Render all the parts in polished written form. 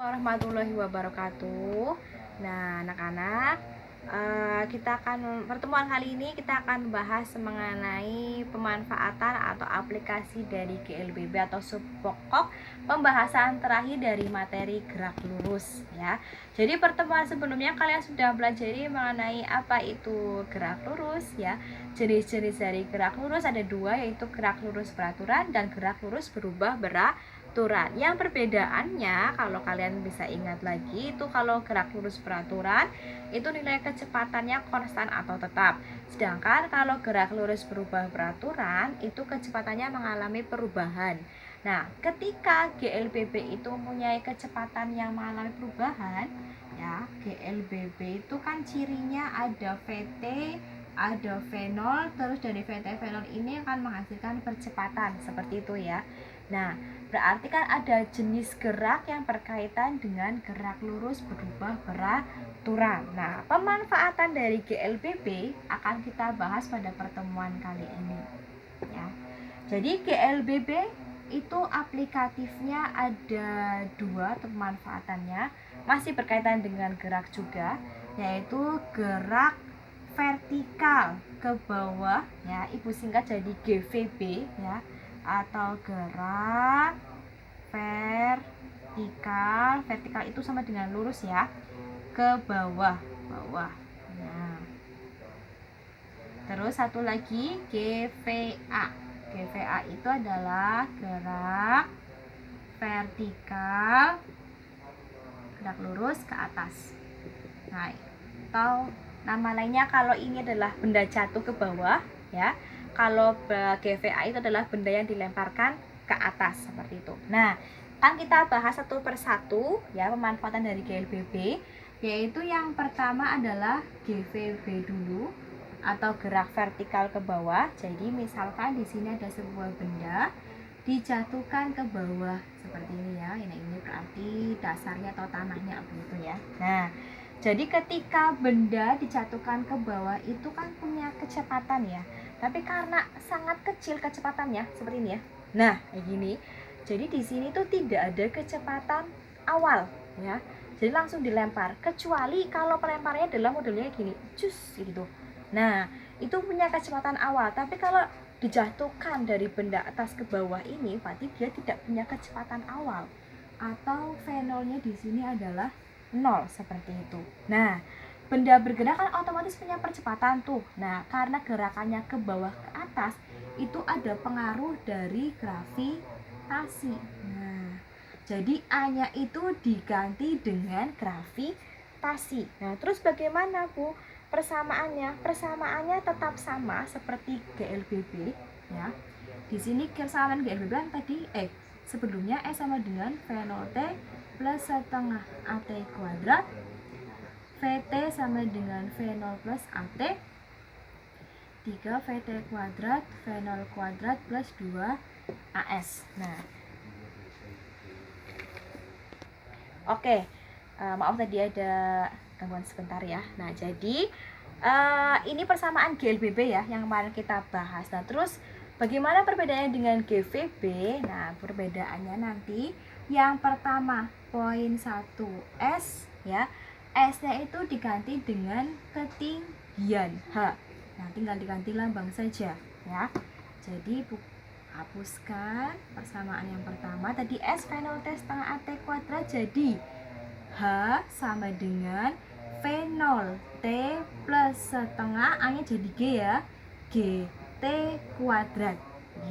Warahmatullahi wabarakatuh. Nah, anak-anak, pertemuan kali ini kita akan bahas mengenai pemanfaatan atau aplikasi dari GLBB atau sub pokok pembahasan terakhir dari materi gerak lurus ya. Jadi pertemuan sebelumnya kalian sudah pelajari mengenai apa itu gerak lurus ya. Jenis-jenis dari gerak lurus ada dua, yaitu gerak lurus beraturan dan gerak lurus berubah beraturan. Yang perbedaannya, kalau kalian bisa ingat lagi, itu kalau gerak lurus beraturan itu nilai kecepatannya konstan atau tetap. Sedangkan kalau gerak lurus berubah beraturan itu kecepatannya mengalami perubahan. Nah, ketika GLBB itu mempunyai kecepatan yang mengalami perubahan, ya, GLBB itu kan cirinya ada VT, ada V0, terus dari VT V0 ini akan menghasilkan percepatan seperti itu ya. Nah, berarti kan ada jenis gerak yang berkaitan dengan gerak lurus berubah beraturan. Nah, pemanfaatan dari GLBB akan kita bahas pada pertemuan kali ini ya. Jadi GLBB itu aplikatifnya ada dua pemanfaatannya, masih berkaitan dengan gerak juga, yaitu gerak vertikal ke bawah ya, ibu singkat jadi GVB ya, atau gerak vertikal itu sama dengan lurus ya, ke bawah. Nah, terus satu lagi GVA. GVA itu adalah gerak vertikal, gerak lurus ke atas. Nah, atau nama lainnya kalau ini adalah benda jatuh ke bawah ya. Kalau GVA itu adalah benda yang dilemparkan ke atas seperti itu. Nah, kan kita bahas satu persatu ya pemanfaatan dari GLBB, yaitu yang pertama adalah GVB dulu atau gerak vertikal ke bawah. Jadi misalkan di sini ada sebuah benda dijatuhkan ke bawah seperti ini ya. Ini berarti dasarnya atau tanahnya begitu ya. Nah, jadi ketika benda dijatuhkan ke bawah itu kan punya kecepatan ya. Tapi karena sangat kecil kecepatannya seperti ini ya. Nah, kayak gini. Jadi di sini tuh tidak ada kecepatan awal ya. Jadi langsung dilempar, kecuali kalau pelemparnya dalam modelnya gini, cus gitu. Nah, itu punya kecepatan awal. Tapi kalau dijatuhkan dari benda atas ke bawah ini, berarti dia tidak punya kecepatan awal. Atau V0-nya di sini adalah 0 seperti itu. Nah, benda bergerak kan otomatis punya percepatan tuh. Nah, karena gerakannya ke bawah ke atas, itu ada pengaruh dari gravitasi. Nah, jadi A-nya itu diganti dengan gravitasi. Nah, terus bagaimana, Bu? Persamaannya tetap sama seperti GLBB ya. Di sini kesamaan GLBB yang tadi sebelumnya sama dengan V0T plus setengah AT kuadrat, VT sama dengan V0 plus AT, 3 VT kuadrat V0 kuadrat plus 2 AS. Nah, oke, maaf tadi ada gangguan sebentar ya. Nah, jadi ini persamaan GLBB ya yang kemarin kita bahas. Nah, terus bagaimana perbedaannya dengan GVB? Nah, perbedaannya nanti yang pertama poin 1S ya. S-nya itu diganti dengan ketinggian H. Nah, tinggal diganti lambang saja ya. Jadi hapuskan persamaan yang pertama tadi S V0T setengah AT kuadrat, jadi H sama dengan V0T plus setengah, A-nya jadi G ya, GT kuadrat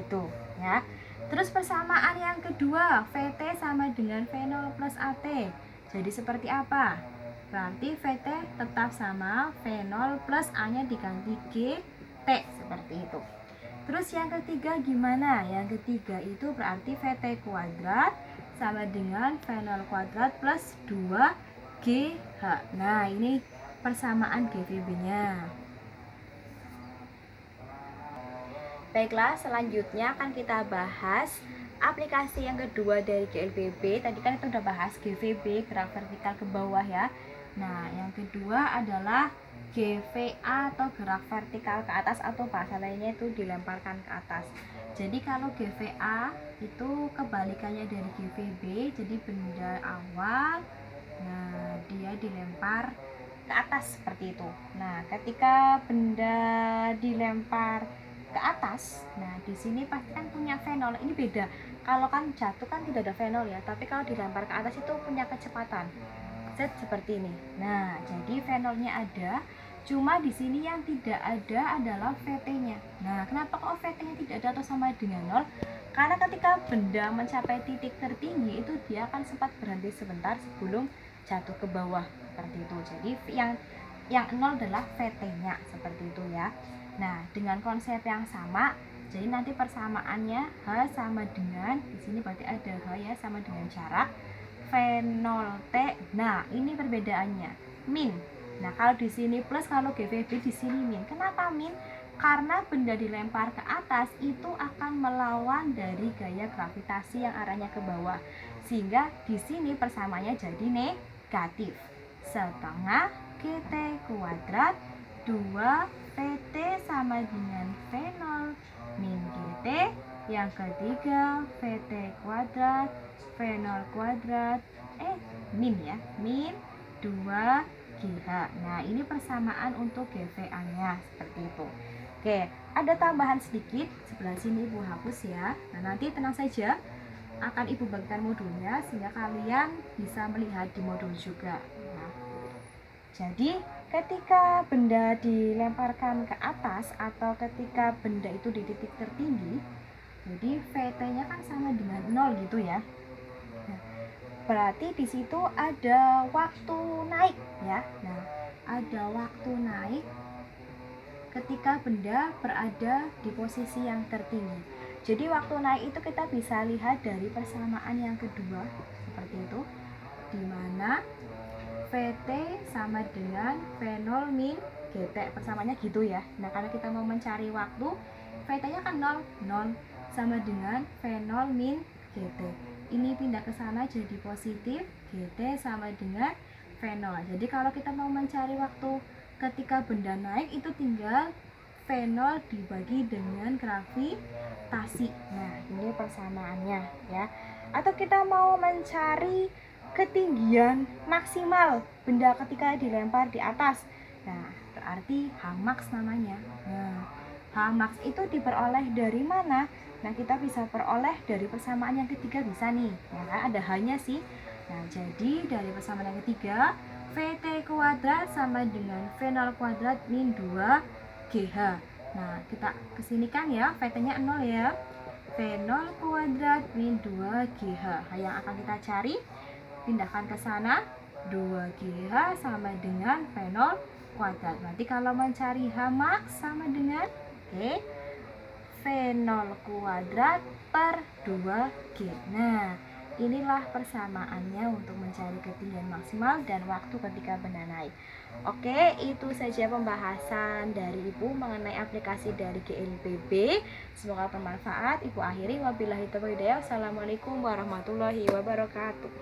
gitu ya. Terus persamaan yang kedua, VT sama dengan V0 plus AT. Jadi seperti apa? Berarti VT tetap sama V0 plus A-nya diganti GT seperti itu. Terus yang ketiga gimana? Yang ketiga itu berarti VT kuadrat sama dengan V0 kuadrat plus 2GH. Nah, ini persamaan GVB-nya. Baiklah, selanjutnya akan kita bahas aplikasi yang kedua dari GLBB. Tadi kan kita udah bahas GVB, gerak vertikal ke bawah ya. Nah, yang kedua adalah GVA atau gerak vertikal ke atas, atau bahasa lainnya itu dilemparkan ke atas. Jadi kalau GVA itu kebalikannya dari GVB, jadi benda awal, nah dia dilempar ke atas seperti itu. Nah, ketika benda dilempar ke atas, nah di sini pasti kan punya fenol. Ini beda. Kalau kan jatuh kan tidak ada fenol ya, tapi kalau dilempar ke atas itu punya kecepatan. Seperti ini. Nah, jadi fenolnya ada, cuma di sini yang tidak ada adalah VT-nya. Nah, kenapa kok VT-nya tidak ada atau sama dengan 0? Karena ketika benda mencapai titik tertinggi itu dia akan sempat berhenti sebentar sebelum jatuh ke bawah seperti itu. Jadi yang 0 adalah VT-nya seperti itu ya. Nah, dengan konsep yang sama, jadi nanti persamaannya H sama dengan, di sini berarti ada H ya, sama dengan jarak fenol T. Nah, ini perbedaannya. Min. Nah, kalau di sini plus, kalau GVB di sini min. Kenapa min? Karena benda dilempar ke atas itu akan melawan dari gaya gravitasi yang arahnya ke bawah. Sehingga di sini persamanya jadi negatif. Setengah GT kuadrat 2 VT sama dengan V0 min GT. Yang ketiga VT kuadrat V0 kuadrat min ya, min 2 GH. Nah, ini persamaan untuk GVA nya seperti itu. Oke, ada tambahan sedikit sebelah sini Ibu hapus ya. Nah, nanti tenang saja, akan Ibu bagikan modulnya sehingga kalian bisa melihat di modul juga. Nah, jadi ketika benda dilemparkan ke atas atau ketika benda itu di titik tertinggi, jadi VT-nya kan sama dengan 0 gitu ya. Nah, berarti di situ ada waktu naik ya. Nah, ada waktu naik ketika benda berada di posisi yang tertinggi. Jadi waktu naik itu kita bisa lihat dari persamaan yang kedua seperti itu, di mana VT sama dengan V0 min GT, persamaannya gitu ya. Nah, karena kita mau mencari waktu, VT-nya kan 0, 0 sama dengan V0 min GT. Ini pindah ke sana jadi positif, GT sama dengan V0. Jadi kalau kita mau mencari waktu ketika benda naik, itu tinggal V0 dibagi dengan gravitasi. Nah, ini persamaannya ya. Atau kita mau mencari ketinggian maksimal benda ketika dilempar di atas. Nah, berarti Hmax namanya. Nah, Hmax itu diperoleh dari mana? Nah, kita bisa peroleh dari persamaan yang ketiga bisa nih. Ya kan, ada hanya sih. Nah, jadi dari persamaan yang ketiga, VT kuadrat sama dengan V0 kuadrat min 2 GH. Nah, kita kesinikan ya, VT-nya 0 ya. V0 kuadrat min 2 GH. Nah, yang akan kita cari, pindahkan ke sana, 2 GH sama dengan V0 kuadrat. Berarti kalau mencari Hmax sama dengan V0 kuadrat per 2G. Nah, inilah persamaannya untuk mencari ketinggian maksimal dan waktu ketika benda naik. Oke, itu saja pembahasan dari Ibu mengenai aplikasi dari GLPB. Semoga bermanfaat. Ibu akhiri, wabillahi taufiq hidayah. Assalamualaikum warahmatullahi wabarakatuh.